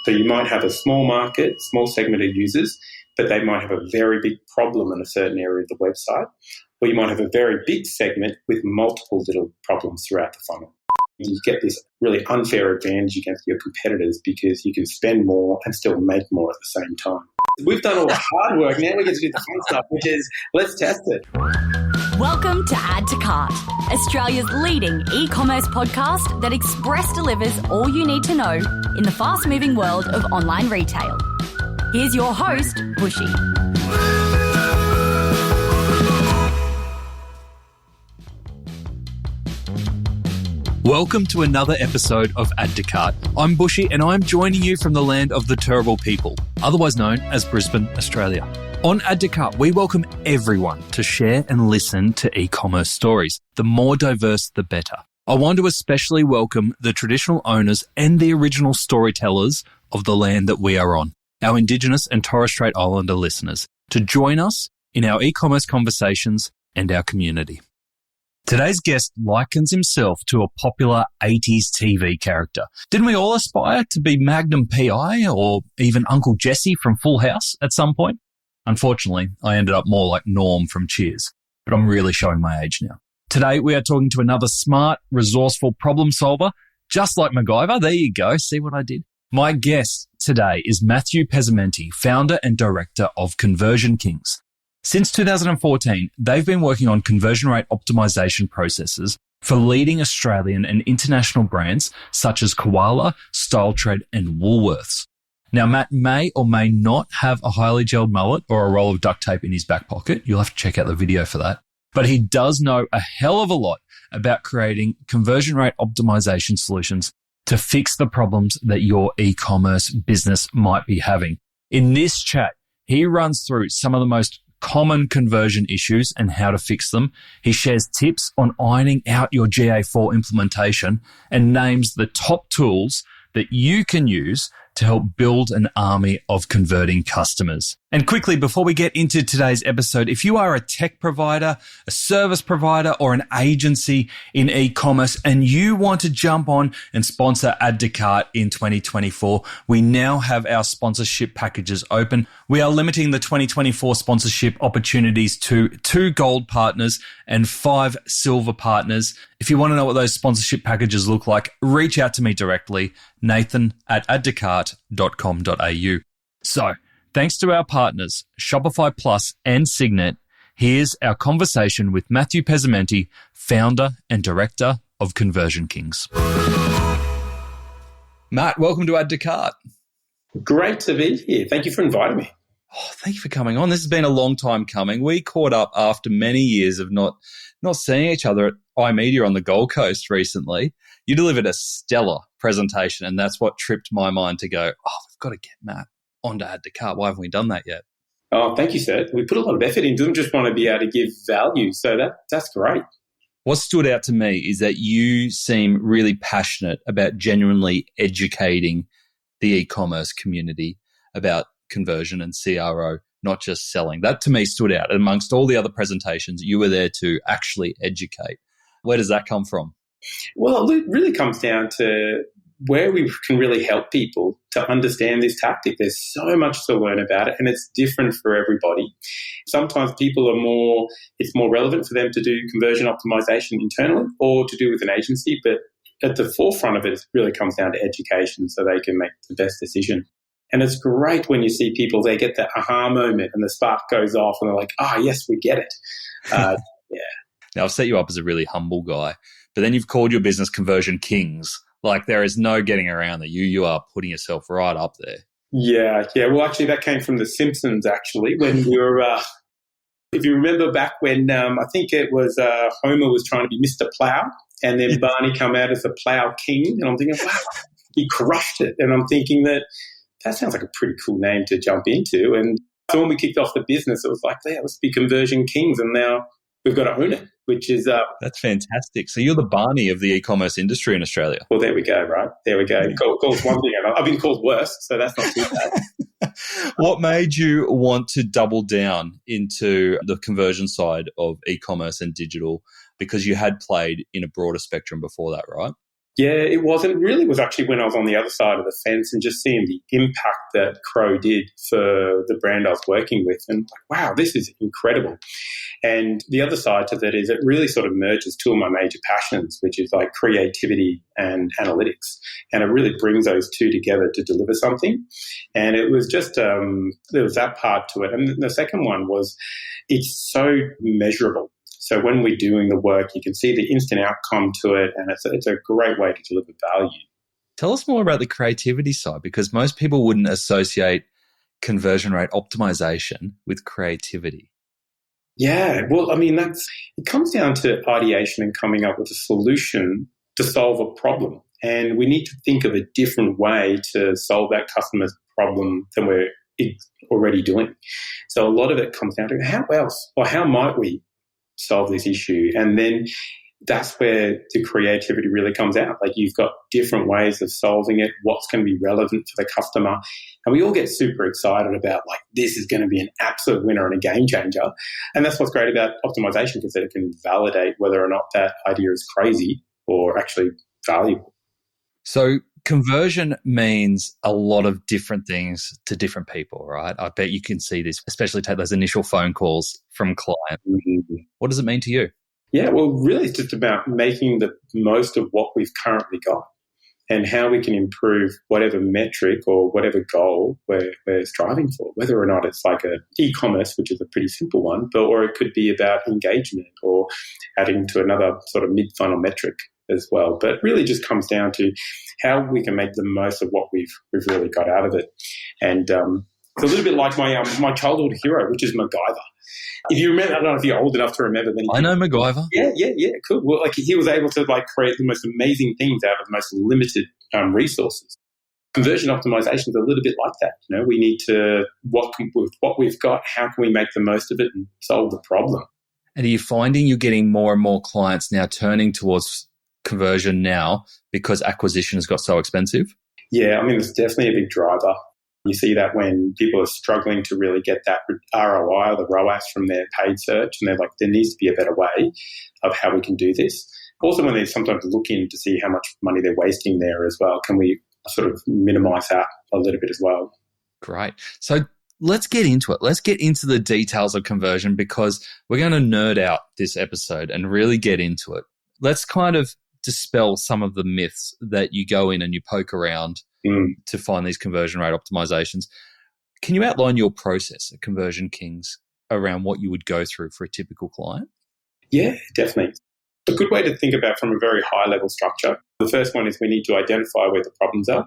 So you might have a small market, small segment of users, but they might have a very big problem in a certain area of the website. Or you might have a very big segment with multiple little problems throughout the funnel. You get this really unfair advantage against your competitors because you can spend more and still make more at the same time. We've done all the hard work. Now we get to do the fun stuff, which is let's test it. Welcome to Add to Cart, Australia's leading e-commerce podcast that express delivers all you need to know in the fast-moving world of online retail. Here's your host, Bushy. Welcome to another episode of Add to Cart. I'm Bushy and I'm joining you from the land of the terrible people, otherwise known as Brisbane, Australia. On Add to Cart, we welcome everyone to share and listen to e-commerce stories. The more diverse, the better. I want to especially welcome the traditional owners and the original storytellers of the land that we are on, our Indigenous and Torres Strait Islander listeners, to join us in our e-commerce conversations and our community. Today's guest likens himself to a popular 80s TV character. Didn't we all aspire to be Magnum PI or even Uncle Jesse from Full House at some point? Unfortunately, I ended up more like Norm from Cheers, but I'm really showing my age now. Today, we are talking to another smart, resourceful problem solver, just like Macgyver. There you go. See what I did? My guest today is Matthew Pezzimenti, founder and director of Conversion Kings. Since 2014, they've been working on conversion rate optimization processes for leading Australian and international brands such as Koala, StyleTread, and Woolworths. Now, Matt may or may not have a highly gelled mullet or a roll of duct tape in his back pocket. You'll have to check out the video for that. But he does know a hell of a lot about creating conversion rate optimization solutions to fix the problems that your e-commerce business might be having. In this chat, he runs through some of the most common conversion issues and how to fix them. He shares tips on ironing out your GA4 implementation and names the top tools that you can use to help build an army of converting customers. And quickly, before we get into today's episode, if you are a tech provider, a service provider, or an agency in e-commerce and you want to jump on and sponsor Add to Cart in 2024, we now have our sponsorship packages open. We are limiting the 2024 sponsorship opportunities to 2 gold partners and 5 silver partners. If you want to know what those sponsorship packages look like, reach out to me directly, nathan@addtocart.com.au. So, thanks to our partners, Shopify Plus and Signet, here's our conversation with Matthew Pezzimenti, founder and director of Conversion Kings. Matt, welcome to Add to Cart. Great to be here. Thank you for inviting me. Oh, thank you for coming on. This has been a long time coming. We caught up after many years of not seeing each other at iMedia on the Gold Coast recently. You delivered a stellar presentation, and that's what tripped my mind to go, we've got to get Matt onto Add to Cart. Why haven't we done that yet? Oh, thank you, sir. We put a lot of effort into them, just want to be able to give value. So that's great. What stood out to me is that you seem really passionate about genuinely educating the e-commerce community about conversion and CRO, not just selling. That to me stood out. Amongst all the other presentations, you were there to actually educate. Where does that come from? Well, it really comes down to where we can really help people to understand this tactic. There's so much to learn about it, and it's different for everybody. Sometimes it's more relevant for them to do conversion optimization internally or to do with an agency, but at the forefront of it really comes down to education so they can make the best decision. And it's great when you see people, they get that aha moment and the spark goes off and they're like, yes, we get it. Yeah. Now, I've set you up as a really humble guy, but then you've called your business Conversion Kings. Like, there is no getting around that. You are putting yourself right up there. Yeah. Well, actually, that came from The Simpsons, actually, when we were, if you remember back when I think it was Homer was trying to be Mr. Plow, and then Barney come out as the Plow King. And I'm thinking, wow, he crushed it. And I'm thinking that sounds like a pretty cool name to jump into. And so when we kicked off the business, it was like, let's be Conversion Kings. And now we've got to own it, which is... That's fantastic. So you're the Barney of the e-commerce industry in Australia. Well, there we go, right? There we go. Called one thing. I've been called worse, so that's not too bad. What made you want to double down into the conversion side of e-commerce and digital? Because you had played in a broader spectrum before that, right? Yeah, it was. It really was actually when I was on the other side of the fence and just seeing the impact that Crow did for the brand I was working with. And like, wow, this is incredible. And the other side to that is it really sort of merges two of my major passions, which is like creativity and analytics. And it really brings those two together to deliver something. And it was just, there was that part to it. And the second one was it's so measurable. So when we're doing the work, you can see the instant outcome to it, and it's a great way to deliver value. Tell us more about the creativity side, because most people wouldn't associate conversion rate optimization with creativity. Yeah, well, I mean, it comes down to ideation and coming up with a solution to solve a problem. And we need to think of a different way to solve that customer's problem than we're already doing. So a lot of it comes down to how else or how might we solve this issue? And then that's where the creativity really comes out. Like you've got different ways of solving it, what's going to be relevant for the customer. And we all get super excited about like, this is going to be an absolute winner and a game changer. And that's what's great about optimization, because it can validate whether or not that idea is crazy or actually valuable. So conversion means a lot of different things to different people, right? I bet you can see this, especially take those initial phone calls from clients. Mm-hmm. What does it mean to you? Yeah, well, really it's just about making the most of what we've currently got and how we can improve whatever metric or whatever goal we're striving for, whether or not it's like a eCommerce, which is a pretty simple one, or it could be about engagement or adding to another sort of mid-funnel metric as well. But it really just comes down to how we can make the most of what we've really got out of it. And it's a little bit like my childhood hero, which is Macgyver. If you remember, I don't know if you're old enough to remember. I know Macgyver. Yeah, cool. Well, like he was able to like create the most amazing things out of the most limited resources. Conversion optimization is a little bit like that. You know, we need to with what we've got, how can we make the most of it and solve the problem? And are you finding you're getting more and more clients now turning towards conversion now because acquisition has got so expensive? Yeah, I mean, it's definitely a big driver. You see that when people are struggling to really get that ROI or the ROAS from their paid search, and they're like, there needs to be a better way of how we can do this. Also, when they sometimes look in to see how much money they're wasting there as well, can we sort of minimize that a little bit as well? Great. So let's get into it. Let's get into the details of conversion, because we're going to nerd out this episode and really get into it. Let's kind of dispel some of the myths that you go in and you poke around to find these conversion rate optimizations. Can you outline your process at Conversion Kings around what you would go through for a typical client? Yeah, definitely. A good way to think about from a very high level structure. The first one is we need to identify where the problems are,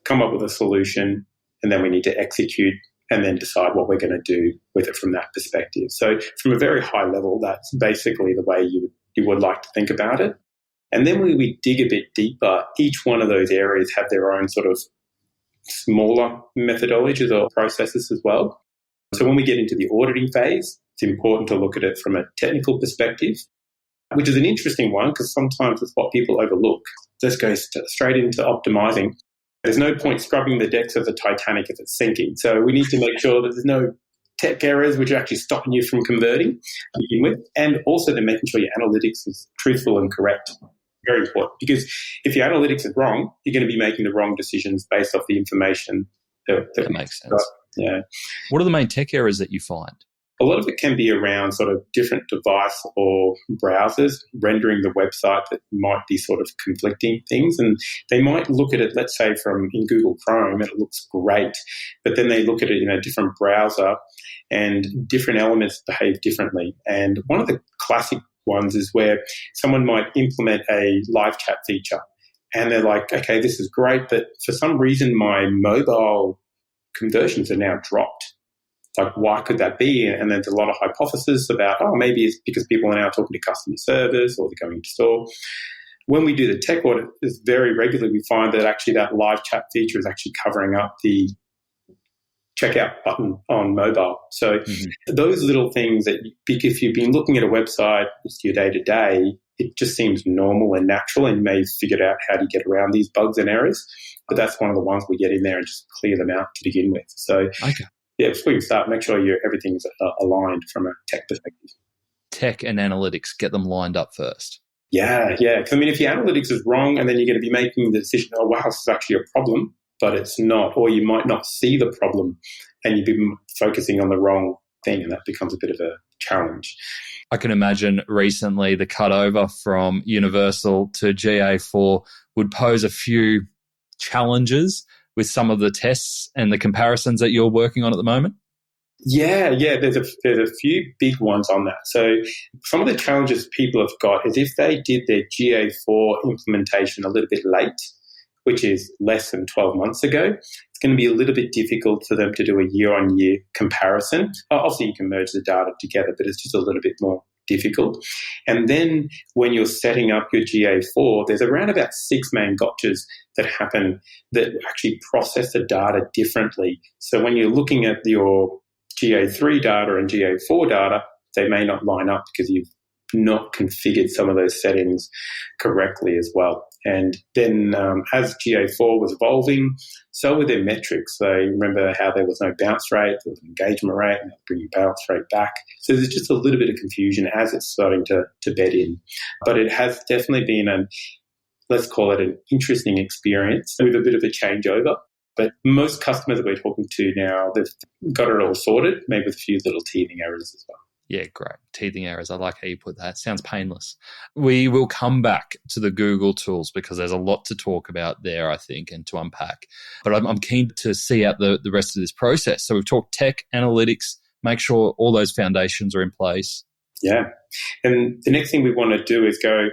come up with a solution, and then we need to execute and then decide what we're going to do with it from that perspective. So from a very high level, that's basically the way you would like to think about it. And then when we dig a bit deeper, each one of those areas have their own sort of smaller methodologies or processes as well. So when we get into the auditing phase, it's important to look at it from a technical perspective, which is an interesting one because sometimes it's what people overlook. This goes straight into optimizing. There's no point scrubbing the decks of the Titanic if it's sinking. So we need to make sure that there's no tech errors which are actually stopping you from converting to begin with, and also then making sure your analytics is truthful and correct. Very important, because if your analytics is wrong, you're going to be making the wrong decisions based off the information that makes sense. Yeah. What are the main tech errors that you find? A lot of it can be around sort of different device or browsers rendering the website that might be sort of conflicting things. And they might look at it, let's say in Google Chrome, and it looks great, but then they look at it in a different browser and different elements behave differently. And one of the classic ones is where someone might implement a live chat feature and they're like, okay, this is great, but for some reason my mobile conversions are now dropped. Like, why could that be? And there's a lot of hypotheses about, maybe it's because people are now talking to customer service or they're going to store. When we do the tech audit, it's very regularly we find that actually that live chat feature is actually covering up the checkout button on mobile. So those little things that if you've been looking at a website, it's your day-to-day, it just seems normal and natural, and you may have figured out how to get around these bugs and errors. But that's one of the ones we get in there and just clear them out to begin with. So yeah, before you start, make sure everything's aligned from a tech perspective. Tech and analytics, get them lined up first. Yeah. Because, if your analytics is wrong and then you're going to be making the decision, oh, wow, this is actually a problem, but it's not, or you might not see the problem and you've been focusing on the wrong thing, and that becomes a bit of a challenge. I can imagine recently the cutover from Universal to GA4 would pose a few challenges with some of the tests and the comparisons that you're working on at the moment. Yeah. There's a few big ones on that. So some of the challenges people have got is if they did their GA4 implementation a little bit late, which is less than 12 months ago, it's going to be a little bit difficult for them to do a year-on-year comparison. Obviously, you can merge the data together, but it's just a little bit more difficult. And then when you're setting up your GA4, there's around about 6 main gotchas that happen that actually process the data differently. So when you're looking at your GA3 data and GA4 data, they may not line up because you've not configured some of those settings correctly as well. And then as GA4 was evolving, so were their metrics. So remember how there was no bounce rate, there was an engagement rate, and they'll bring your bounce rate back. So there's just a little bit of confusion as it's starting to bed in. But it has definitely been let's call it an interesting experience with a bit of a changeover. But most customers that we're talking to now, they've got it all sorted, maybe with a few little teething errors as well. Yeah, great. Teething errors. I like how you put that. Sounds painless. We will come back to the Google tools because there's a lot to talk about there, I think, and to unpack. But I'm keen to see out the rest of this process. So we've talked tech, analytics, make sure all those foundations are in place. Yeah. And the next thing we want to do is go,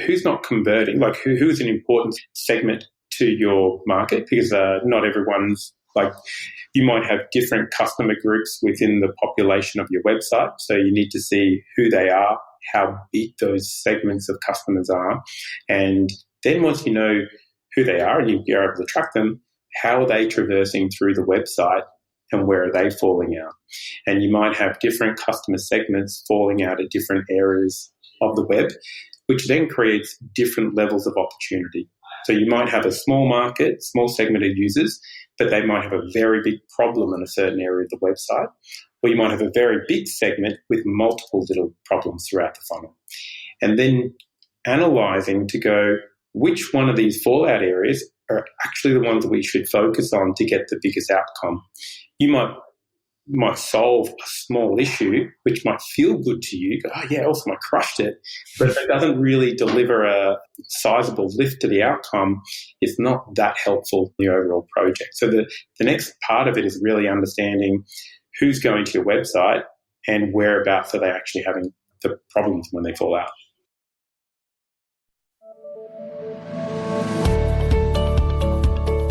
who's not converting? Like who's an important segment to your market? Because not everyone's you might have different customer groups within the population of your website. So you need to see who they are, how big those segments of customers are. And then once you know who they are and you're able to track them, how are they traversing through the website and where are they falling out? And you might have different customer segments falling out at different areas of the web, which then creates different levels of opportunity. So you might have a small market, small segment of users, but they might have a very big problem in a certain area of the website. Or you might have a very big segment with multiple little problems throughout the funnel. And then analysing to go, which one of these fallout areas are actually the ones that we should focus on to get the biggest outcome. You might solve a small issue, which might feel good to you. Go, oh, yeah, awesome, I crushed it. But if it doesn't really deliver a sizable lift to the outcome, it's not that helpful in the overall project. So the next part of it is really understanding who's going to your website and whereabouts are they actually having the problems when they fall out.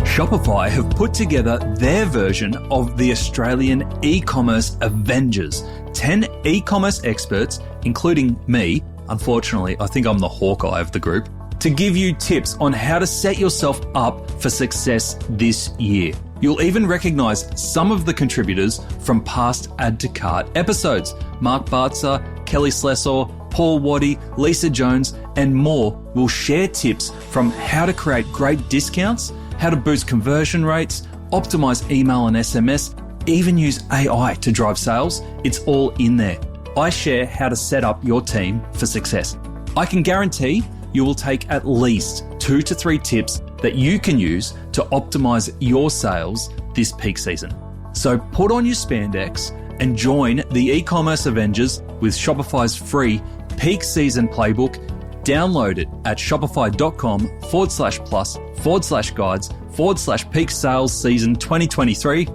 Shopify have put together their version of the Australian e-commerce Avengers. 10 e-commerce experts, including me, unfortunately, I think I'm the Hawkeye of the group, to give you tips on how to set yourself up for success this year. You'll even recognise some of the contributors from past Add to Cart episodes. Mark Bartzer, Kelly Slessor, Paul Waddy, Lisa Jones, and more will share tips from how to create great discounts, how to boost conversion rates, optimize email and SMS, even use AI to drive sales. It's all in there. I share how to set up your team for success. I can guarantee you will take at least 2 to 3 tips that you can use to optimize your sales this peak season. So put on your spandex and join the e-commerce Avengers with Shopify's free peak season playbook. Download it at shopify.com/plus/guides/peak sales season 2023,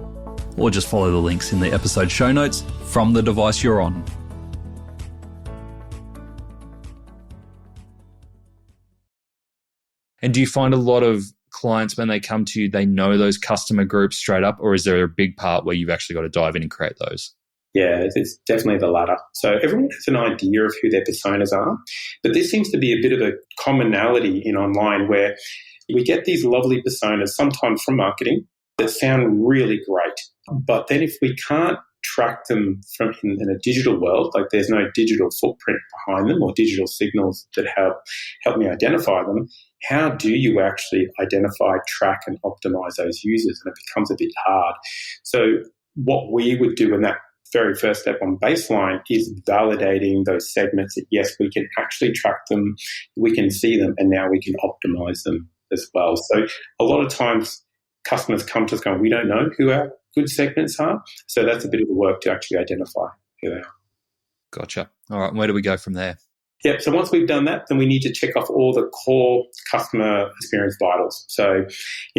or just follow the links in the episode show notes from the device you're on. And do you find a lot of clients when they come to you, they know those customer groups straight up, or is there a big part where you've actually got to dive in and create those? Yeah, it's definitely the latter. So everyone has an idea of who their personas are, but there seems to be a bit of a commonality in online where we get these lovely personas, sometimes from marketing, that sound really great. But then if we can't track them from in a digital world, like there's no digital footprint behind them or digital signals that help me identify them, how do you actually identify, track and optimize those users? And it becomes a bit hard. So what we would do in that very first step on baseline is validating those segments that, yes, we can actually track them, we can see them, and now we can optimize them as well. So a lot of times customers come to us going, we don't know who our good segments are. So that's a bit of the work to actually identify who they are. Gotcha. All right. Where do we go from there? Yeah, so once we've done that, then we need to check off all the core customer experience vitals. So,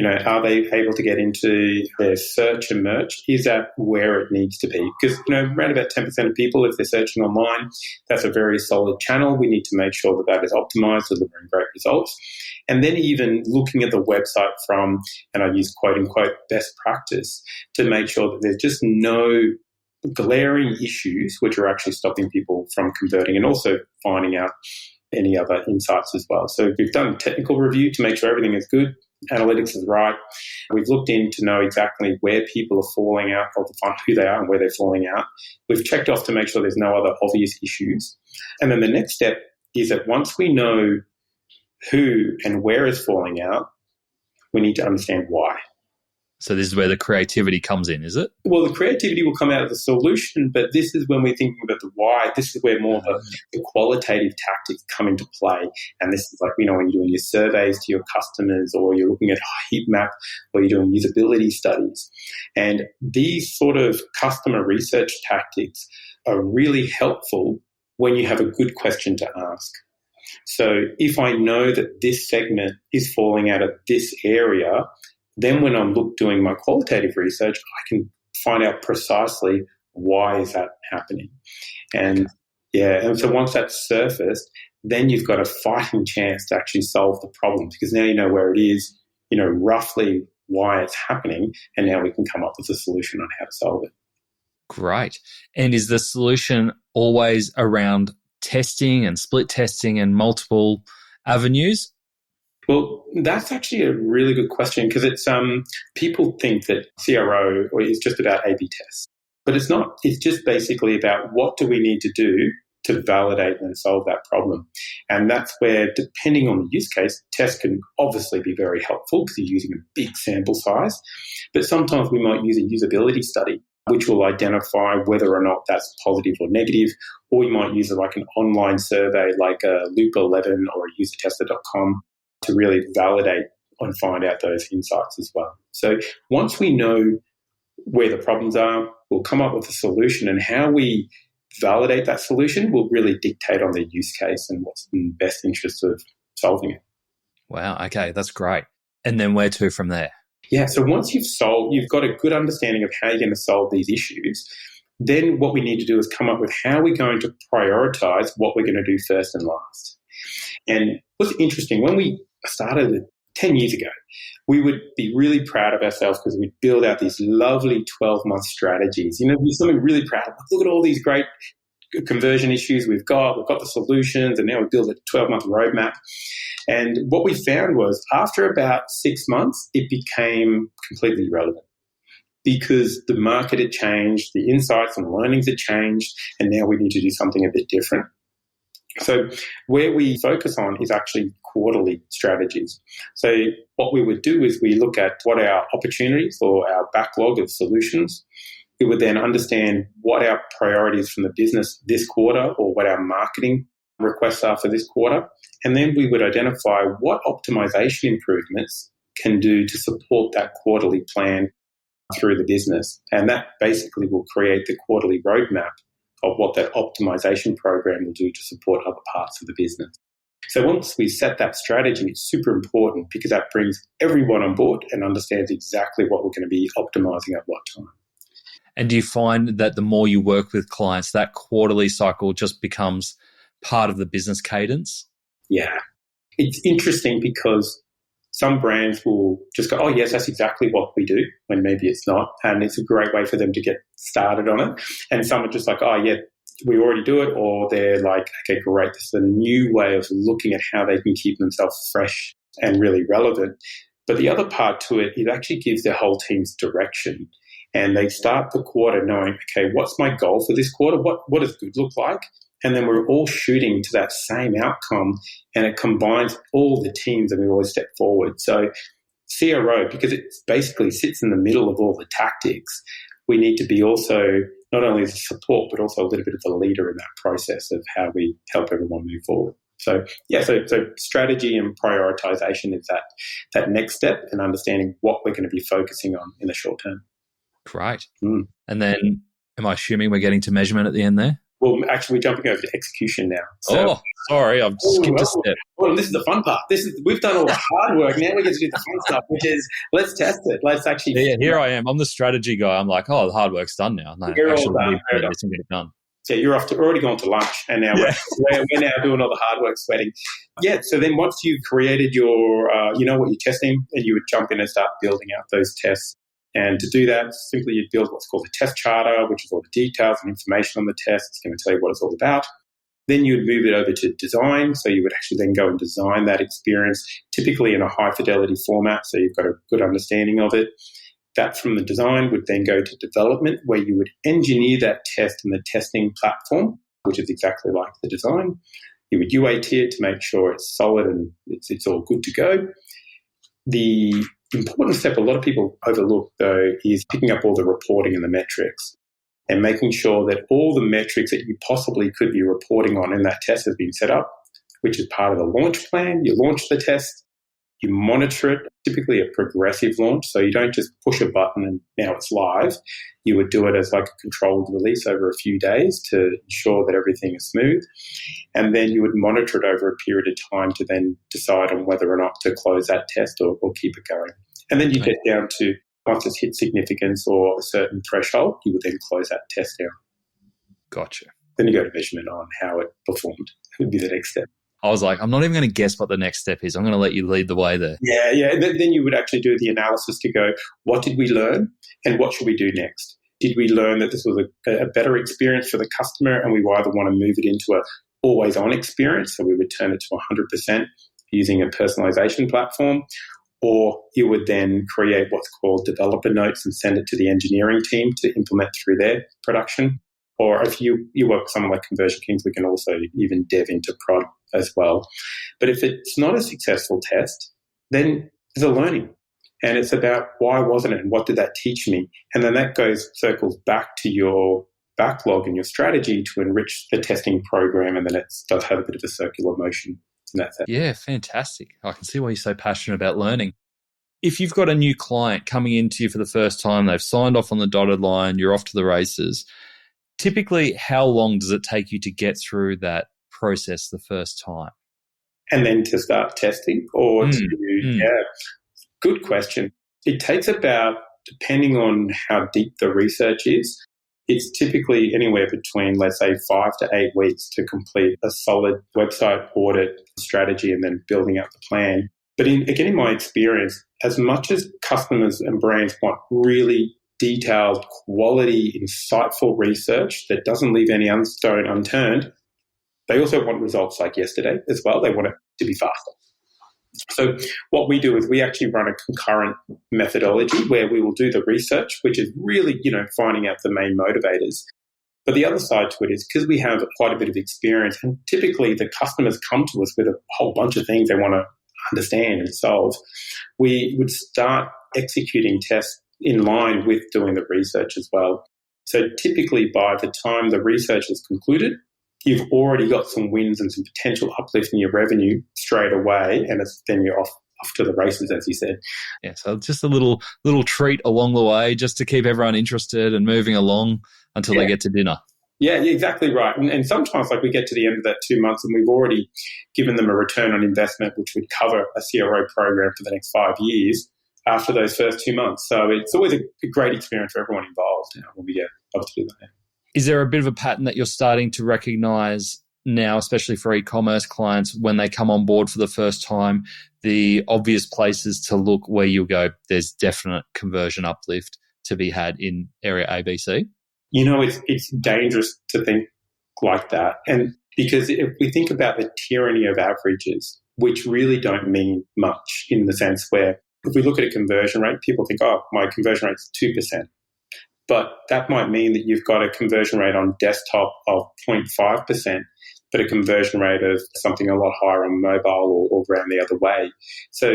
are they able to get into their search and merch? Is that where it needs to be? Because, around about 10% of people, if they're searching online, that's a very solid channel. We need to make sure that that is optimized, delivering great results. And then even looking at the website from, and I use quote unquote, best practice to make sure that there's just no glaring issues which are actually stopping people from converting, and also finding out any other insights as well. So we've done a technical review to make sure everything is good, analytics is right. We've looked in to know exactly where people are falling out, or to find who they are and where they're falling out. We've checked off to make sure there's no other obvious issues. And then the next step is that once we know who and where is falling out, we need to understand why. So this is where the creativity comes in, is it? Well, the creativity will come out of the solution, but this is when we're thinking about the why. This is where more of the qualitative tactics come into play. And this is like, when you're doing your surveys to your customers, or you're looking at a heat map, or you're doing usability studies. And these sort of customer research tactics are really helpful when you have a good question to ask. So if I know that this segment is falling out of this area, then when I'm doing my qualitative research, I can find out precisely why is that happening. And so once that's surfaced, then you've got a fighting chance to actually solve the problem, because now you know where it is, roughly why it's happening, and now we can come up with a solution on how to solve it. Great. And is the solution always around testing and split testing and multiple avenues? Well, that's actually a really good question, because it's people think that CRO is just about A/B tests, but it's not. It's just basically about what do we need to do to validate and solve that problem. And that's where, depending on the use case, tests can obviously be very helpful because you're using a big sample size, but sometimes we might use a usability study which will identify whether or not that's positive or negative, or we might use like an online survey like a Loop 11 or a usertester.com to really validate and find out those insights as well. So once we know where the problems are, we'll come up with a solution, and how we validate that solution will really dictate on the use case and what's in the best interest of solving it. Wow, okay, that's great. And then where to from there? Yeah, so once you've got a good understanding of how you're going to solve these issues, then what we need to do is come up with how we're going to prioritize what we're going to do first and last. And what's interesting, when we started it 10 years ago, we would be really proud of ourselves because we'd build out these lovely 12-month strategies. Be something really proud of. Look at all these great conversion issues we've got the solutions, and now we build a 12-month roadmap. And what we found was after about 6 months, it became completely irrelevant, because the market had changed, the insights and learnings had changed, and now we need to do something a bit different. So where we focus on is actually quarterly strategies. So what we would do is we look at what our opportunities or our backlog of solutions. We would then understand what our priorities from the business this quarter, or what our marketing requests are for this quarter. And then we would identify what optimization improvements can do to support that quarterly plan through the business. And that basically will create the quarterly roadmap of what that optimization program will do to support other parts of the business. So once we set that strategy, it's super important because that brings everyone on board and understands exactly what we're going to be optimizing at what time. And do you find that the more you work with clients, that quarterly cycle just becomes part of the business cadence? Yeah. It's interesting because some brands will just go, oh, yes, that's exactly what we do, when maybe it's not. And it's a great way for them to get started on it. And some are just like, oh, yeah, we already do it. Or they're like, okay, great. This is a new way of looking at how they can keep themselves fresh and really relevant. But the other part to it, it actually gives their whole team's direction. And they start the quarter knowing, okay, what's my goal for this quarter? What does good look like? And then we're all shooting to that same outcome, and it combines all the teams, and we always step forward. So CRO, because it basically sits in the middle of all the tactics, we need to be also not only as a support, but also a little bit of the leader in that process of how we help everyone move forward. So strategy and prioritization is that next step, and understanding what we're going to be focusing on in the short term. Great. And then am I assuming we're getting to measurement at the end there? Well, actually, we're jumping over to execution now. So, sorry, I've skipped a step. Well, this is the fun part. We've done all the hard work. Now we get to do the fun stuff, which is let's test it. Let's actually. Yeah, here I am. I'm the strategy guy. I'm like, the hard work's done now. No, you're all done. Get it done. So you're already gone to lunch, and now we're now doing all the hard work, sweating. Yeah. So then once you've created your, what you're testing, and you would jump in and start building out those tests. And to do that, simply you'd build what's called a test charter, which is all the details and information on the test. It's going to tell you what it's all about. Then you'd move it over to design. So you would actually then go and design that experience, typically in a high fidelity format. So you've got a good understanding of it. That from the design would then go to development, where you would engineer that test in the testing platform, which is exactly like the design. You would UAT it to make sure it's solid and it's all good to go. The important step a lot of people overlook, though, is picking up all the reporting and the metrics and making sure that all the metrics that you possibly could be reporting on in that test has been set up, which is part of the launch plan. You launch the test, you monitor it, typically a progressive launch, so you don't just push a button and now it's live. You would do it as like a controlled release over a few days to ensure that everything is smooth. And then you would monitor it over a period of time to then decide on whether or not to close that test or keep it going. And then you get down to, once it's hit significance or a certain threshold, you would then close that test down. Gotcha. Then you go to measurement on how it performed. It would be the next step. I was like, I'm not even going to guess what the next step is. I'm going to let you lead the way there. Yeah. And then you would actually do the analysis to go, what did we learn and what should we do next? Did we learn that this was a better experience for the customer and we either want to move it into a always-on experience, so we would turn it to 100% using a personalization platform, or you would then create what's called developer notes and send it to the engineering team to implement through their production. Or if you work with someone like Conversion Kings, we can also even dev into prod as well. But if it's not a successful test, then there's a learning. And it's about why wasn't it and what did that teach me? And then that circles back to your backlog and your strategy to enrich the testing program, and then it does have a bit of a circular motion in that sense. Yeah, fantastic. I can see why you're so passionate about learning. If you've got a new client coming into you for the first time, they've signed off on the dotted line, you're off to the races, typically how long does it take you to get through that process the first time? And then to start testing or good question. It takes about, depending on how deep the research is, it's typically anywhere between, let's say, 5 to 8 weeks to complete a solid website audit strategy and then building out the plan. But in my experience, as much as customers and brands want really detailed, quality, insightful research that doesn't leave any stone unturned, they also want results like yesterday as well. They want it to be faster. So what we do is we actually run a concurrent methodology where we will do the research, which is really, finding out the main motivators. But the other side to it is because we have quite a bit of experience, and typically the customers come to us with a whole bunch of things they want to understand and solve, we would start executing tests in line with doing the research as well. So typically by the time the research is concluded, you've already got some wins and some potential uplift in your revenue straight away, and then you're off to the races, as you said. Yeah, so just a little treat along the way just to keep everyone interested and moving along until they get to dinner. Yeah, exactly right. And sometimes we get to the end of that 2 months and we've already given them a return on investment, which would cover a CRO program for the next 5 years after those first 2 months. So it's always a great experience for everyone involved when we get able to do that. Is there a bit of a pattern that you're starting to recognize now, especially for e-commerce clients, when they come on board for the first time, the obvious places to look where you'll go, there's definite conversion uplift to be had in area ABC? It's dangerous to think like that. And because if we think about the tyranny of averages, which really don't mean much in the sense where if we look at a conversion rate, people think, my conversion rate is 2%. But that might mean that you've got a conversion rate on desktop of 0.5%, but a conversion rate of something a lot higher on mobile or around the other way. So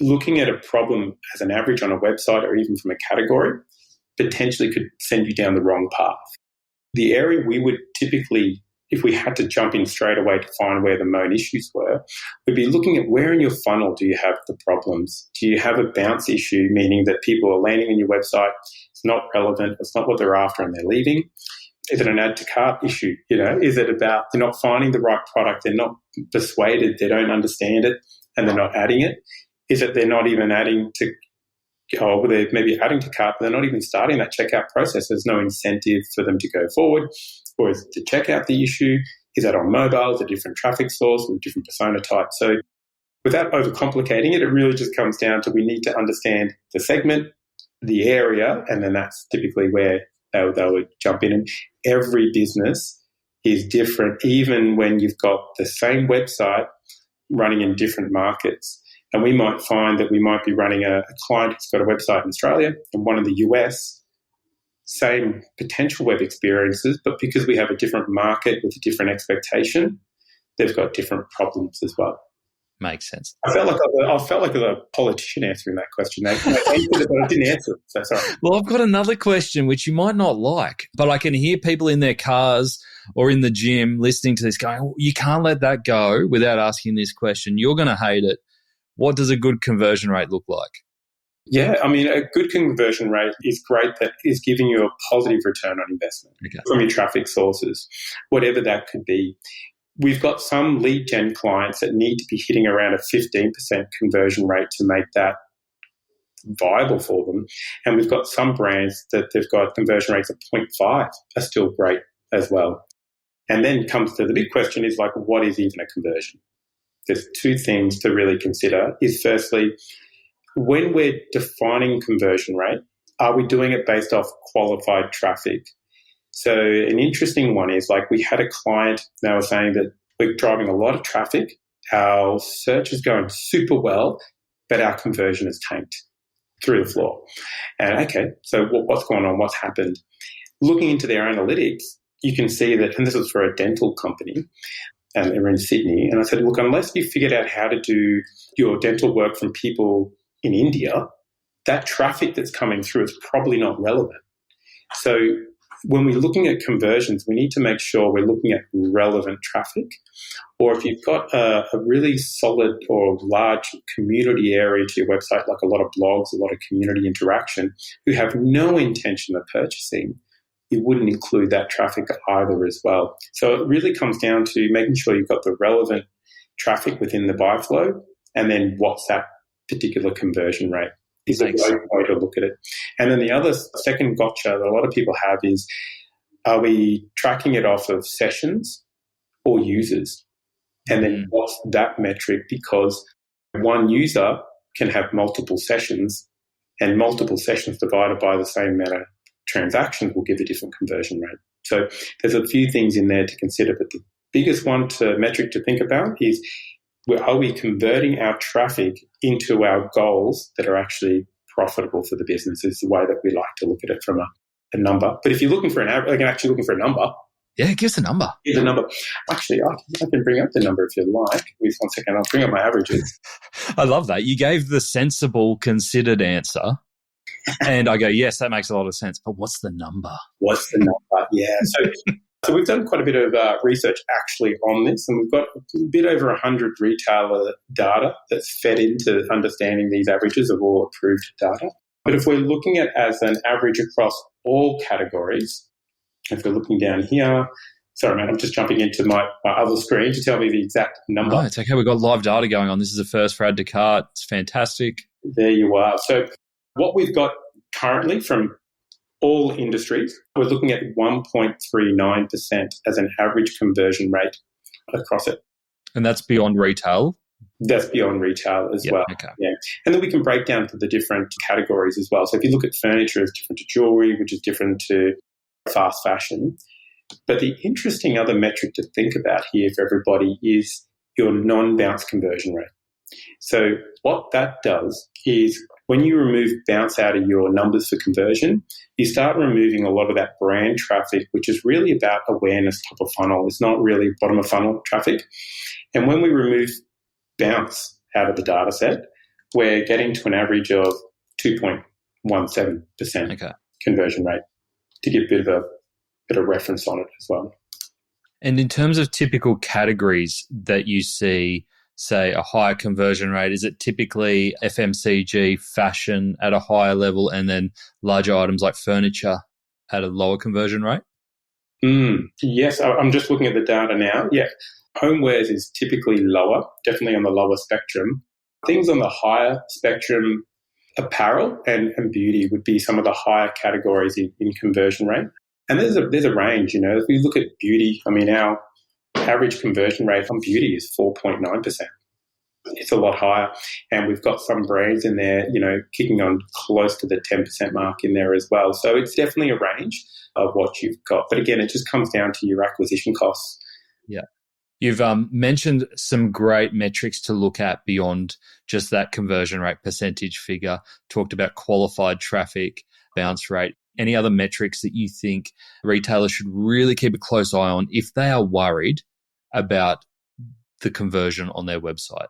looking at a problem as an average on a website or even from a category potentially could send you down the wrong path. The area we would typically, if we had to jump in straight away to find where the main issues were, we'd be looking at where in your funnel do you have the problems? Do you have a bounce issue, meaning that people are landing on your website, it's not relevant, it's not what they're after and they're leaving? Is it an add to cart issue? Is it about they're not finding the right product, they're not persuaded, they don't understand it, and they're not adding it? Is it they're not even adding to, or they're maybe adding to cart, but they're not even starting that checkout process? There's no incentive for them to go forward. Or is it to check out the issue? Is that on mobile? Is it a different traffic source with a different persona type? So without overcomplicating it, it really just comes down to we need to understand the segment, the area, and then that's typically where they would jump in. And every business is different, even when you've got the same website running in different markets. And we might find that we might be running a client who's got a website in Australia and one in the US, same potential web experiences, but because we have a different market with a different expectation, they've got different problems as well. Makes sense. I felt like I was a politician answering that question. I answered it, but I didn't answer it. So sorry. Well, I've got another question which you might not like, but I can hear people in their cars or in the gym listening to this going, oh, you can't let that go without asking this question. You're going to hate it. What does a good conversion rate look like? Yeah, I mean, a good conversion rate is great that is giving you a positive return on investment from your traffic sources, whatever that could be. We've got some lead gen clients that need to be hitting around a 15% conversion rate to make that viable for them. And we've got some brands that they've got conversion rates of 0.5 are still great as well. And then comes to the big question is like, what is even a conversion? There's two things to really consider is firstly, when we're defining conversion rate, are we doing it based off qualified traffic? So an interesting one is like we had a client, they were saying that we're driving a lot of traffic, our search is going super well, but our conversion is tanked through the floor. And okay, so what's going on? What's happened? Looking into their analytics, you can see that, and this was for a dental company, and they were in Sydney. And I said, look, unless you figured out how to do your dental work from people in India, that traffic that's coming through is probably not relevant. So when we're looking at conversions, we need to make sure we're looking at relevant traffic. Or if you've got a really solid or large community area to your website, like a lot of blogs, a lot of community interaction, who have no intention of purchasing, you wouldn't include that traffic either as well. So it really comes down to making sure you've got the relevant traffic within the buy flow, and then what's that particular conversion rate is a great way to look at it. And then the other second gotcha that a lot of people have is, are we tracking it off of sessions or users? And then what's that metric? Because one user can have multiple sessions, and multiple sessions divided by the same amount of transactions will give a different conversion rate. So there's a few things in there to consider, but the biggest metric to think about is, are we converting our traffic into our goals that are actually profitable for the business? Is the way that we like to look at it from a number. But if you're looking for actually looking for a number. Yeah, give us a number. Here's a number. Actually, I can bring up the number if you like. Wait 1 second. I'll bring up my averages. I love that. You gave the sensible, considered answer. And I go, yes, that makes a lot of sense. But what's the number? What's the number? Yeah. So we've done quite a bit of research actually on this, and we've got a bit over 100 retailer data that's fed into understanding these averages of all approved data. But if we're looking at as an average across all categories, if we're looking down here, sorry, man, I'm just jumping into my other screen to tell me the exact number. Oh, it's okay. We've got live data going on. This is a first for Add to Cart. It's fantastic. There you are. So what we've got currently from all industries, we're looking at 1.39% as an average conversion rate across it. And that's beyond retail? That's beyond retail as well. Okay. Yeah. And then we can break down to the different categories as well. So if you look at furniture, it's different to jewelry, which is different to fast fashion. But the interesting other metric to think about here for everybody is your non-bounce conversion rate. So what that does is when you remove bounce out of your numbers for conversion, you start removing a lot of that brand traffic, which is really about awareness top of funnel. It's not really bottom of funnel traffic. And when we remove bounce out of the data set, we're getting to an average of 2.17%. Okay. conversion rate, to give a bit of reference on it as well. And in terms of typical categories that you see, say, a higher conversion rate, is it typically FMCG, fashion at a higher level, and then larger items like furniture at a lower conversion rate? Yes, I'm just looking at the data now. Yeah, homewares is typically lower, definitely on the lower spectrum. Things on the higher spectrum, apparel and beauty would be some of the higher categories in conversion rate. And there's a range, If we look at beauty, our average conversion rate on beauty is 4.9%. It's a lot higher. And we've got some brands in there, kicking on close to the 10% mark in there as well. So it's definitely a range of what you've got. But again, it just comes down to your acquisition costs. Yeah. You've mentioned some great metrics to look at beyond just that conversion rate percentage figure, talked about qualified traffic, bounce rate. Any other metrics that you think retailers should really keep a close eye on if they are worried about the conversion on their website?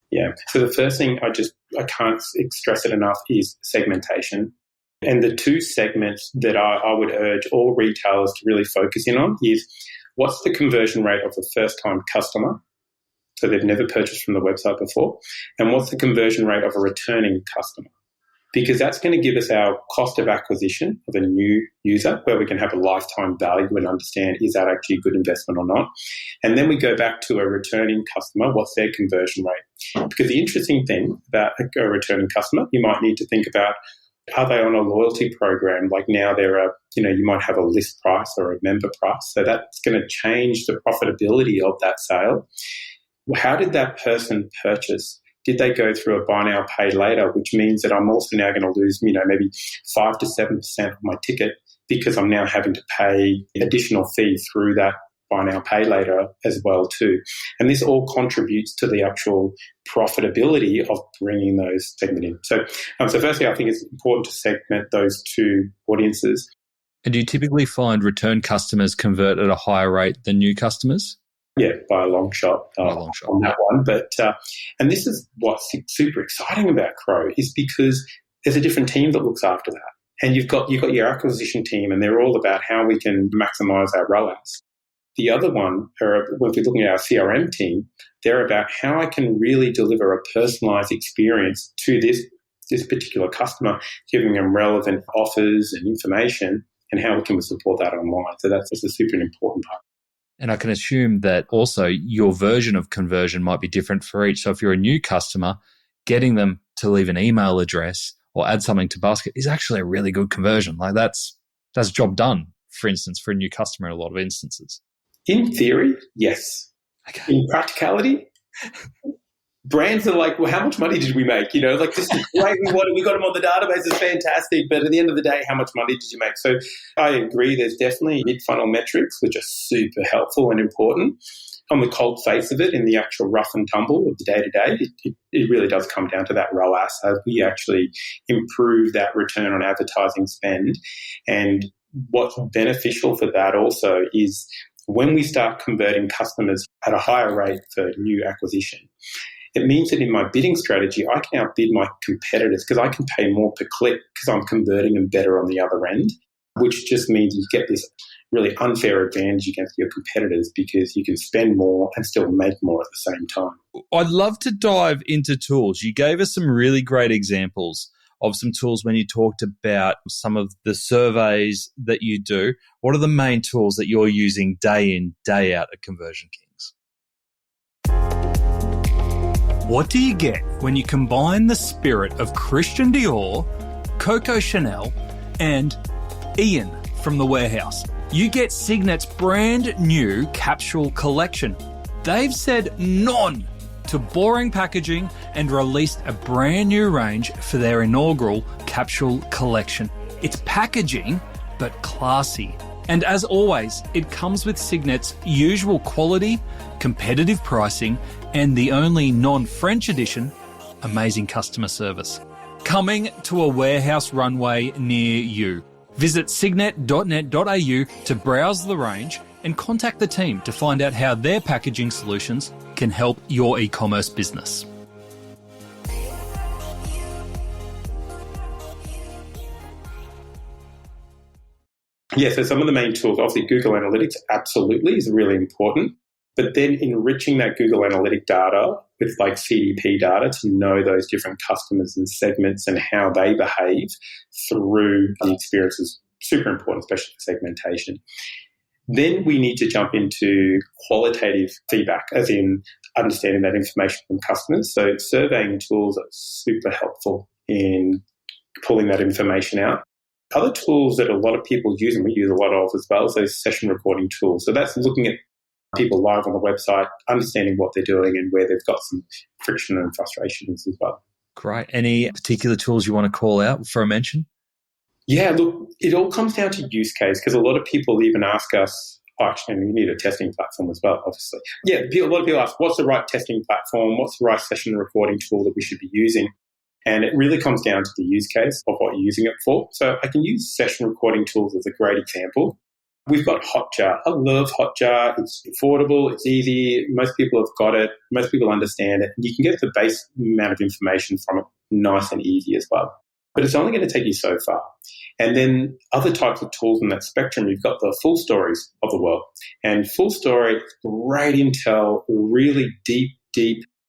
Yeah. So the first thing I can't stress it enough is segmentation. And the two segments that I would urge all retailers to really focus in on is what's the conversion rate of the first-time customer, so they've never purchased from the website before, and what's the conversion rate of a returning customer? Because that's going to give us our cost of acquisition of a new user, where we can have a lifetime value and understand, is that actually a good investment or not? And then we go back to a returning customer, what's their conversion rate? Because the interesting thing about a returning customer, you might need to think about, are they on a loyalty program? Like now you might have a list price or a member price. So that's going to change the profitability of that sale. How did that person purchase? Did they go through a buy now, pay later, which means that I'm also now going to lose, maybe 5 to 7% of my ticket because I'm now having to pay additional fee through that buy now, pay later as well too. And this all contributes to the actual profitability of bringing those segment in. So firstly, I think it's important to segment those two audiences. And do you typically find return customers convert at a higher rate than new customers? Yeah, by a long shot on that one. But and this is what's super exciting about Crow, is because there's a different team that looks after that. And you've got your acquisition team, and they're all about how we can maximize our ROAS. The other one, or when we're looking at our CRM team, they're about how I can really deliver a personalized experience to this particular customer, giving them relevant offers and information, and how we can support that online. So that's just a super important part. And I can assume that also your version of conversion might be different for each. So if you're a new customer, getting them to leave an email address or add something to basket is actually a really good conversion. Like that's job done, for instance, for a new customer in a lot of instances. In theory, yes. Okay. In practicality, brands are like, well, how much money did we make? This is great. We got them on the database. It's fantastic. But at the end of the day, how much money did you make? So I agree. There's definitely mid-funnel metrics, which are super helpful and important. On the cold face of it, in the actual rough and tumble of the day-to-day, it really does come down to that ROAS. As we actually improve that return on advertising spend. And what's beneficial for that also is when we start converting customers at a higher rate for new acquisition, it means that in my bidding strategy, I can outbid my competitors because I can pay more per click because I'm converting them better on the other end, which just means you get this really unfair advantage against your competitors because you can spend more and still make more at the same time. I'd love to dive into tools. You gave us some really great examples of some tools when you talked about some of the surveys that you do. What are the main tools that you're using day in, day out at Conversion Kings? What do you get when you combine the spirit of Christian Dior, Coco Chanel, and Ian from The Warehouse? You get Signet's brand new capsule collection. They've said none to boring packaging and released a brand new range for their inaugural capsule collection. It's packaging, but classy. And as always, it comes with Signet's usual quality, competitive pricing, and the only non-French edition, amazing customer service. Coming to a warehouse runway near you. Visit signet.net.au to browse the range and contact the team to find out how their packaging solutions can help your e-commerce business. Yeah, so some of the main tools, obviously Google Analytics absolutely is really important, but then enriching that Google Analytic data with like CDP data to know those different customers and segments and how they behave through the experience is super important, especially for segmentation. Then we need to jump into qualitative feedback, as in understanding that information from customers. So surveying tools are super helpful in pulling that information out. Other tools that a lot of people use, and we use a lot of as well, is those session recording tools. So that's looking at people live on the website, understanding what they're doing and where they've got some friction and frustrations as well. Great. Any particular tools you want to call out for a mention? Yeah, look, it all comes down to use case, because a lot of people even ask us, actually, we need a testing platform as well, obviously. Yeah, a lot of people ask, what's the right testing platform? What's the right session recording tool that we should be using? And it really comes down to the use case of what you're using it for. So I can use session recording tools as a great example. We've got Hotjar. I love Hotjar. It's affordable. It's easy. Most people have got it. Most people understand it. You can get the base amount of information from it nice and easy as well. But it's only going to take you so far. And then other types of tools in that spectrum, you've got the full stories of the world. And full story, great intel, really deep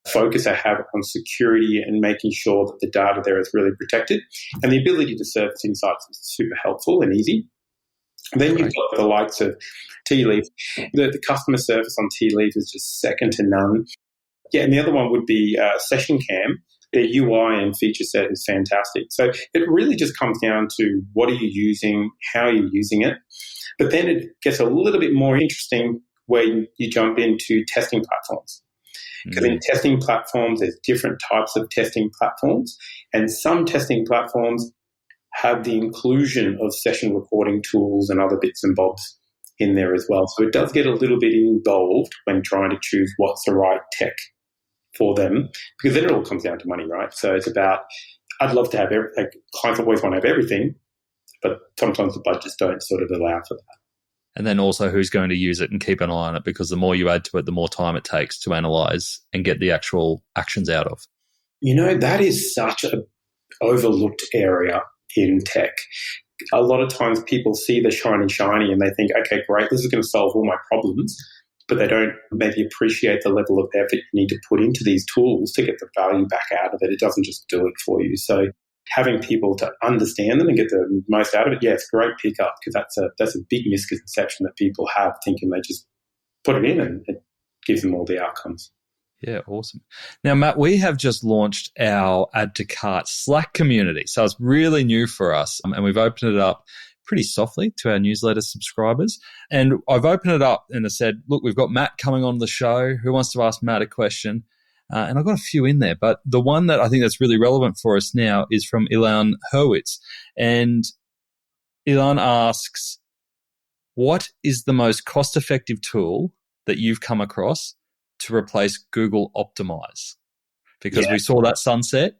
focus I have on security and making sure that the data there is really protected. And the ability to surface insights is super helpful and easy. And then you've got the likes of Tea Leaf. The customer service on Tea Leaf is just second to none. Yeah, and the other one would be Session Cam. Their UI and feature set is fantastic. So it really just comes down to what are you using, how are you using it. But then it gets a little bit more interesting when you jump into testing platforms. Because in testing platforms, there's different types of testing platforms. And some testing platforms have the inclusion of session recording tools and other bits and bobs in there as well. So it does get a little bit involved when trying to choose what's the right tech for them, because then it all comes down to money, right? So it's about, I'd love to have clients always want to have everything, but sometimes the budgets don't sort of allow for that. And then also who's going to use it and keep an eye on it, because the more you add to it, the more time it takes to analyze and get the actual actions out of. You know, that is such an overlooked area in tech. A lot of times people see the shiny and they think, okay, great, this is going to solve all my problems, but they don't maybe appreciate the level of effort you need to put into these tools to get the value back out of it. It doesn't just do it for you. So having people to understand them and get the most out of it, yeah, it's a great pickup, because that's a big misconception that people have, thinking they just put it in and it gives them all the outcomes. Yeah, awesome. Now, Matt, we have just launched our Add to Cart Slack community. So it's really new for us, and we've opened it up pretty softly to our newsletter subscribers. And I've opened it up and I said, look, we've got Matt coming on the show. Who wants to ask Matt a question? And I've got a few in there, but the one that I think that's really relevant for us now is from Ilan Hurwitz. And Ilan asks, what is the most cost-effective tool that you've come across to replace Google Optimize? Because we saw that sunset.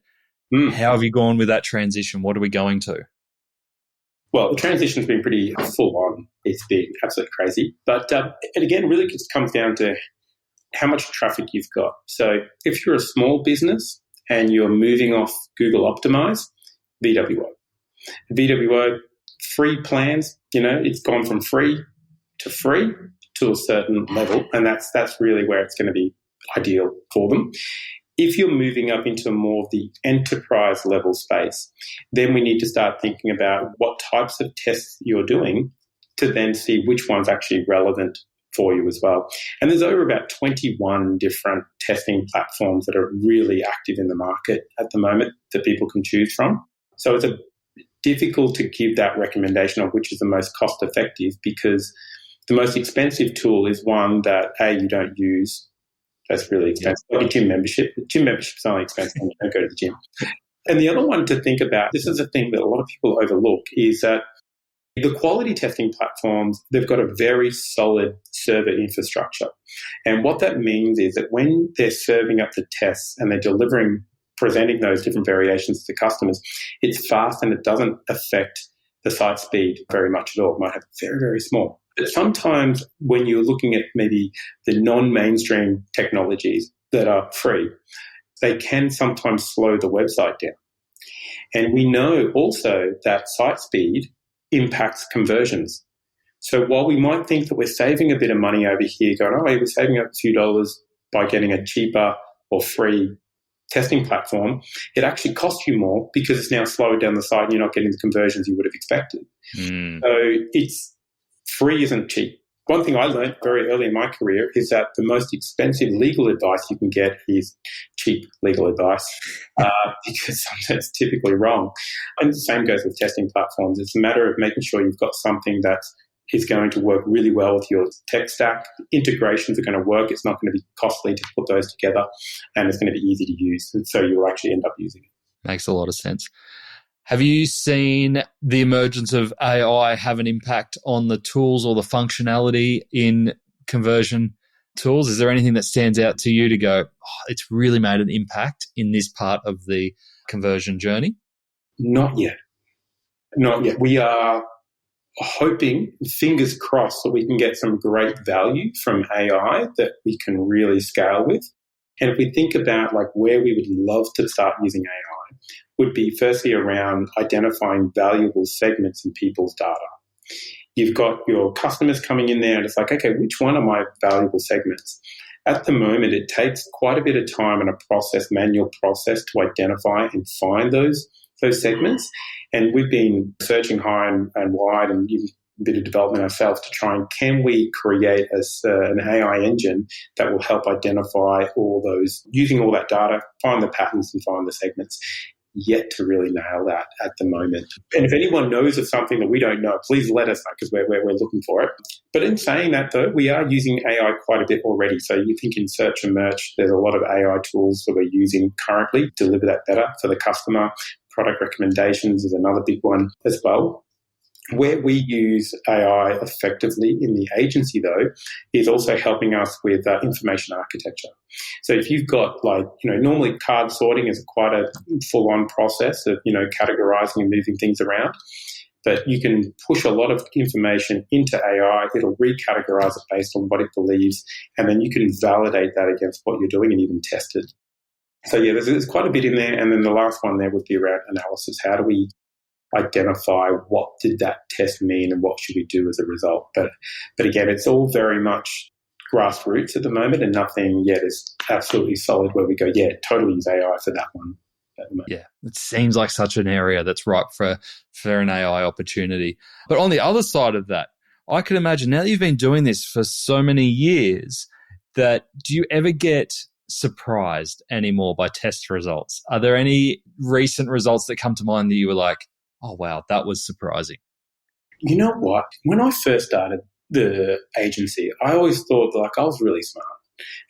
How have you gone with that transition? What are we going to? Well, the transition's been pretty full on. It's been absolutely crazy. But it again really just comes down to how much traffic you've got. So if you're a small business and you're moving off Google Optimize, VWO. VWO, free plans, it's gone from free to a certain level, and that's really where it's going to be ideal for them. If you're moving up into more of the enterprise level space, then we need to start thinking about what types of tests you're doing to then see which one's actually relevant for you as well. And there's over about 21 different testing platforms that are really active in the market at the moment that people can choose from. So it's difficult to give that recommendation of which is the most cost effective, because the most expensive tool is one that, you don't use. That's really expensive. Like a gym membership. Gym membership is only expensive when you don't go to the gym. And the other one to think about, this is a thing that a lot of people overlook, is that the quality testing platforms, they've got a very solid server infrastructure. And what that means is that when they're serving up the tests and they're presenting those different variations to customers, it's fast and it doesn't affect the site speed very much at all. It might have very, very small. But sometimes when you're looking at maybe the non-mainstream technologies that are free, they can sometimes slow the website down. And we know also that site speed impacts conversions. So while we might think that we're saving a bit of money over here, going, oh, we're saving up a few dollars by getting a cheaper or free testing platform, it actually costs you more because it's now slowed down the site and you're not getting the conversions you would have expected. So it's free isn't cheap. One thing I learned very early in my career is that the most expensive legal advice you can get is cheap legal advice because sometimes it's typically wrong. And the same goes with testing platforms. It's a matter of making sure you've got something that is going to work really well with your tech stack. Integrations are going to work. It's not going to be costly to put those together, and it's going to be easy to use. And so you'll actually end up using it. Makes a lot of sense. Have you seen the emergence of AI have an impact on the tools or the functionality in conversion tools? Is there anything that stands out to you to go, oh, it's really made an impact in this part of the conversion journey? Not yet. Not yet. We are hoping, fingers crossed, that we can get some great value from AI that we can really scale with. And if we think about like where we would love to start using AI, would be firstly around identifying valuable segments in people's data. You've got your customers coming in there and it's like, okay, which one are my valuable segments? At the moment, it takes quite a bit of time and a manual process to identify and find those segments. And we've been searching high and wide and even a bit of development ourselves to try and can we create an AI engine that will help identify all those, using all that data, find the patterns and find the segments. Yet to really nail that at the moment. And if anyone knows of something that we don't know, please let us know because we're looking for it. But in saying that, though, we are using AI quite a bit already. So you think in search and merch, there's a lot of AI tools that we're using currently to deliver that better for the customer. Product recommendations is another big one as well. Where we use AI effectively in the agency, though, is also helping us with information architecture. So if you've got normally card sorting is quite a full-on process of, categorizing and moving things around. But you can push a lot of information into AI. It'll recategorize it based on what it believes. And then you can validate that against what you're doing and even test it. So, yeah, there's quite a bit in there. And then the last one there would be around analysis. How do we identify what did that test mean and what should we do as a result? But again, it's all very much grassroots at the moment and nothing yet is absolutely solid where we go, yeah, totally use AI for that one at the moment. Yeah, it seems like such an area that's ripe for an AI opportunity. But on the other side of that, I can imagine now that you've been doing this for so many years, that do you ever get surprised anymore by test results? Are there any recent results that come to mind that you were like, oh, wow, that was surprising? You know what? When I first started the agency, I always thought I was really smart.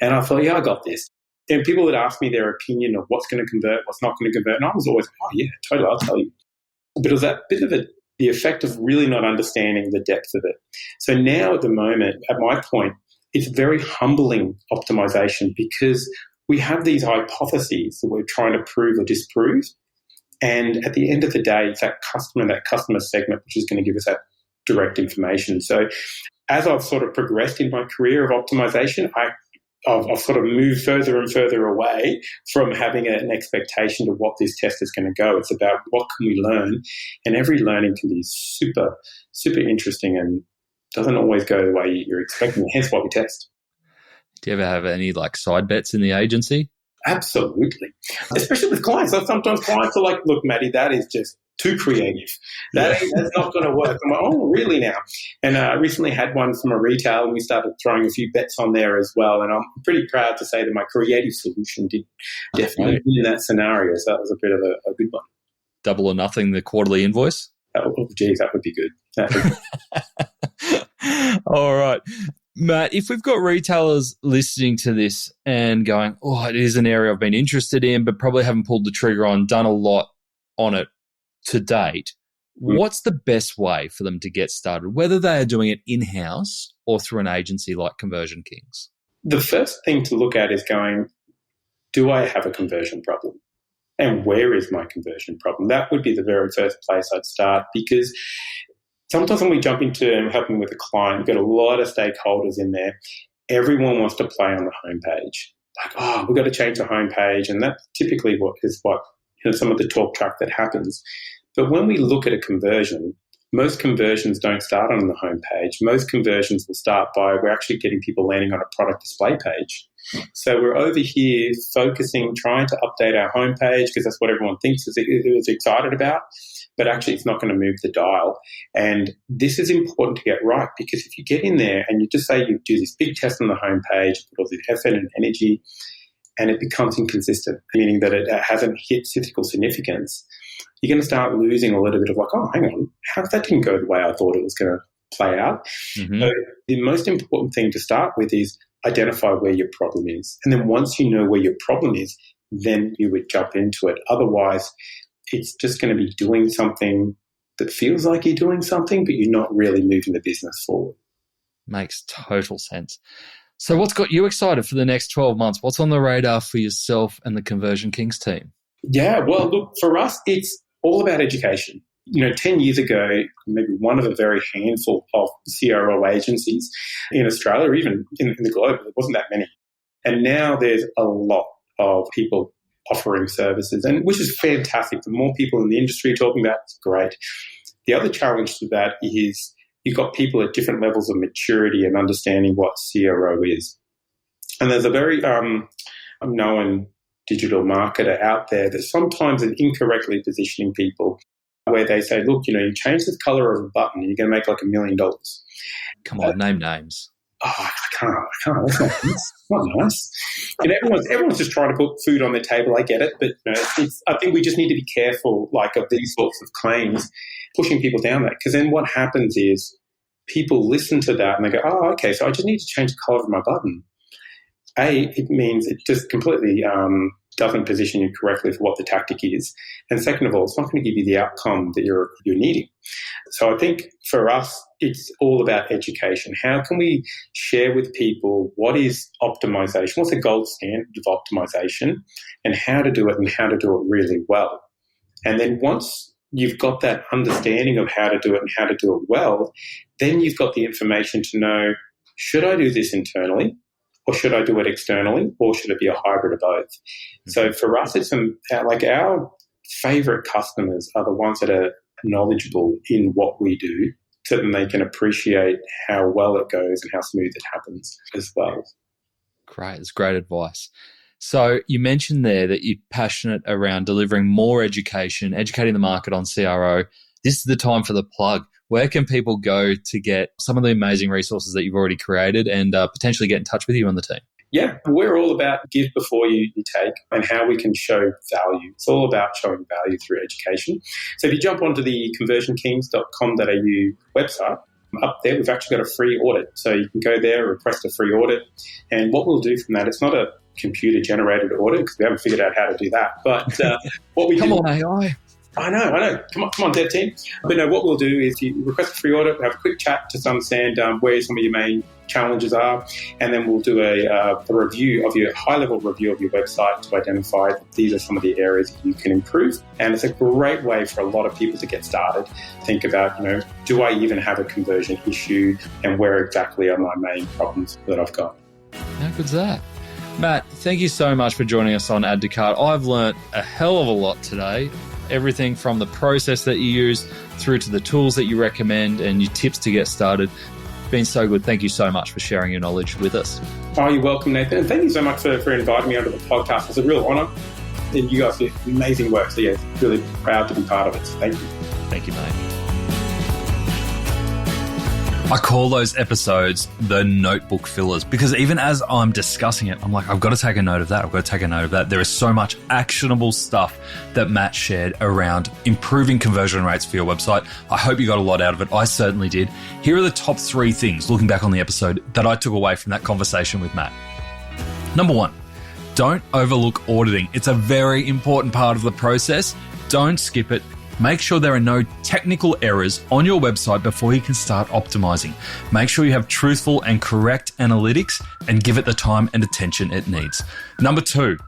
And I thought, yeah, I got this. And people would ask me their opinion of what's going to convert, what's not going to convert. And I was always, oh, yeah, totally, I'll tell you. But it was that bit of the effect of really not understanding the depth of it. So now at the moment, at my point, it's very humbling optimization because we have these hypotheses that we're trying to prove or disprove. And at the end of the day, it's that customer segment, which is going to give us that direct information. So as I've sort of progressed in my career of optimization, I've sort of moved further and further away from having an expectation of what this test is going to go. It's about what can we learn, and every learning can be super, super interesting and doesn't always go the way you're expecting, hence why we test. Do you ever have any side bets in the agency? Absolutely. Especially with clients. So sometimes clients are like, look, Matty, that is just too creative. That's not going to work. I'm like, oh, really now? And I recently had one from a retail and we started throwing a few bets on there as well. And I'm pretty proud to say that my creative solution did definitely win in that scenario. So that was a bit of a good one. Double or nothing, the quarterly invoice? Oh, geez, that would be good. All right. Matt, if we've got retailers listening to this and going, oh, it is an area I've been interested in, but probably haven't pulled the trigger on, done a lot on it to date, what's the best way for them to get started, whether they are doing it in-house or through an agency like Conversion Kings? The first thing to look at is going, do I have a conversion problem? And where is my conversion problem? That would be the very first place I'd start, because sometimes when we jump into helping with a client, we've got a lot of stakeholders in there. Everyone wants to play on the homepage. We've got to change the homepage. And that's typically what some of the talk track that happens. But when we look at a conversion, most conversions don't start on the homepage. Most conversions will start by we're actually getting people landing on a product display page. So we're over here focusing, trying to update our homepage because that's what everyone thinks is excited about, but actually it's not going to move the dial. And this is important to get right, because if you get in there and you just say you do this big test on the homepage, put all this effort and energy, and it becomes inconsistent, meaning that it hasn't hit statistical significance, you're going to start losing a little bit of like, oh, hang on, how that didn't go the way I thought it was going to play out. Mm-hmm. So the most important thing to start with is identify where your problem is. And then once you know where your problem is, then you would jump into it. Otherwise, it's just going to be doing something that feels like you're doing something, but you're not really moving the business forward. Makes total sense. So what's got you excited for the next 12 months? What's on the radar for yourself and the Conversion Kings team? Yeah, well, look, for us, it's all about education. 10 years ago, maybe one of a very handful of CRO agencies in Australia, or even in the globe, there wasn't that many. And now there's a lot of people offering services, and which is fantastic. The more people in the industry talking about it, it's great. The other challenge to that is you've got people at different levels of maturity and understanding what CRO is. And there's a very known digital marketer out there that sometimes is incorrectly positioning people where they say, look, you change the color of a button and you're going to make like $1 million. Come on, name names. Oh, I can't. That's not nice. Everyone's just trying to put food on the table. I get it. But I think we just need to be careful of these sorts of claims, pushing people down that. Because then what happens is people listen to that and they go, oh, okay, so I just need to change the color of my button. It means it just completely doesn't position you correctly for what the tactic is. And second of all, it's not going to give you the outcome that you're needing. So I think for us, it's all about education. How can we share with people what is optimization, what's the gold standard of optimization, and how to do it and how to do it really well. And then once you've got that understanding of how to do it and how to do it well, then you've got the information to know, should I do this internally? Or should I do it externally, or should it be a hybrid of both? Mm-hmm. So for us, it's our favorite customers are the ones that are knowledgeable in what we do, so that they can appreciate how well it goes and how smooth it happens as well. Great. It's great advice. So you mentioned there that you're passionate around delivering more education, educating the market on CRO. This is the time for the plug. Where can people go to get some of the amazing resources that you've already created and potentially get in touch with you on the team? Yeah, we're all about give before you take and how we can show value. It's all about showing value through education. So if you jump onto the conversionkings.com.au website, up there we've actually got a free audit. So you can go there, request a free audit. And what we'll do from that, it's not a computer-generated audit because we haven't figured out how to do that. But what we Come on, AI. I know. Come on, dev team. But no, what we'll do is you request a free audit, have a quick chat to understand where some of your main challenges are, and then we'll do a review of your high-level review of your website to identify that these are some of the areas that you can improve. And it's a great way for a lot of people to get started. Think about, do I even have a conversion issue, and where exactly are my main problems that I've got? How good's that? Matt, thank you so much for joining us on Add to Cart. I've learnt a hell of a lot today. Everything from the process that you use through to the tools that you recommend and your tips to get started. It's been so good. Thank you so much for sharing your knowledge with us. Oh, you're welcome, Nathan. And thank you so much for inviting me onto the podcast. It's a real honour. And you guys do amazing work. So, really proud to be part of it. So thank you. Thank you, mate. I call those episodes the notebook fillers because even as I'm discussing it, I'm like, I've got to take a note of that. I've got to take a note of that. There is so much actionable stuff that Matt shared around improving conversion rates for your website. I hope you got a lot out of it. I certainly did. Here are the top 3 things, looking back on the episode, that I took away from that conversation with Matt. Number 1, don't overlook auditing. It's a very important part of the process. Don't skip it. Make sure there are no technical errors on your website before you can start optimizing. Make sure you have truthful and correct analytics and give it the time and attention it needs. Number 2,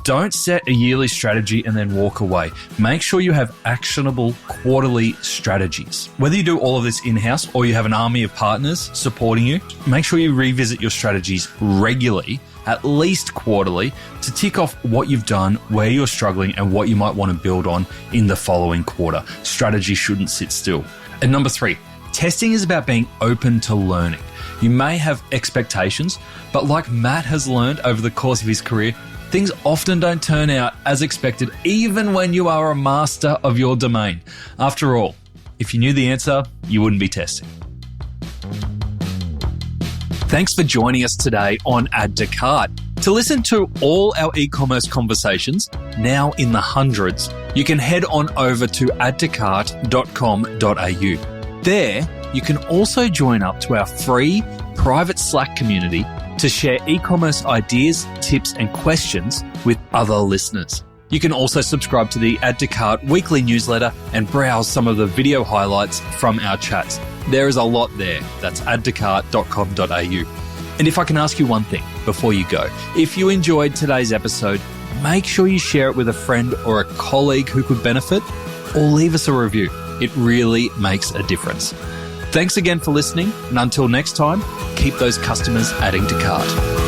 don't set a yearly strategy and then walk away. Make sure you have actionable quarterly strategies. Whether you do all of this in-house or you have an army of partners supporting you, make sure you revisit your strategies regularly, at least quarterly, to tick off what you've done, where you're struggling, and what you might want to build on in the following quarter. Strategy shouldn't sit still. And number 3, testing is about being open to learning. You may have expectations, but like Matt has learned over the course of his career, things often don't turn out as expected, even when you are a master of your domain. After all, if you knew the answer, you wouldn't be testing. Thanks for joining us today on Add to Cart. To listen to all our e-commerce conversations, now in the hundreds, you can head on over to addtocart.com.au. There, you can also join up to our free private Slack community to share e-commerce ideas, tips, and questions with other listeners. You can also subscribe to the Add to Cart weekly newsletter and browse some of the video highlights from our chats. There is a lot there. That's addtocart.com.au. And if I can ask you one thing before you go, if you enjoyed today's episode, make sure you share it with a friend or a colleague who could benefit, or leave us a review. It really makes a difference. Thanks again for listening, and until next time, keep those customers adding to cart.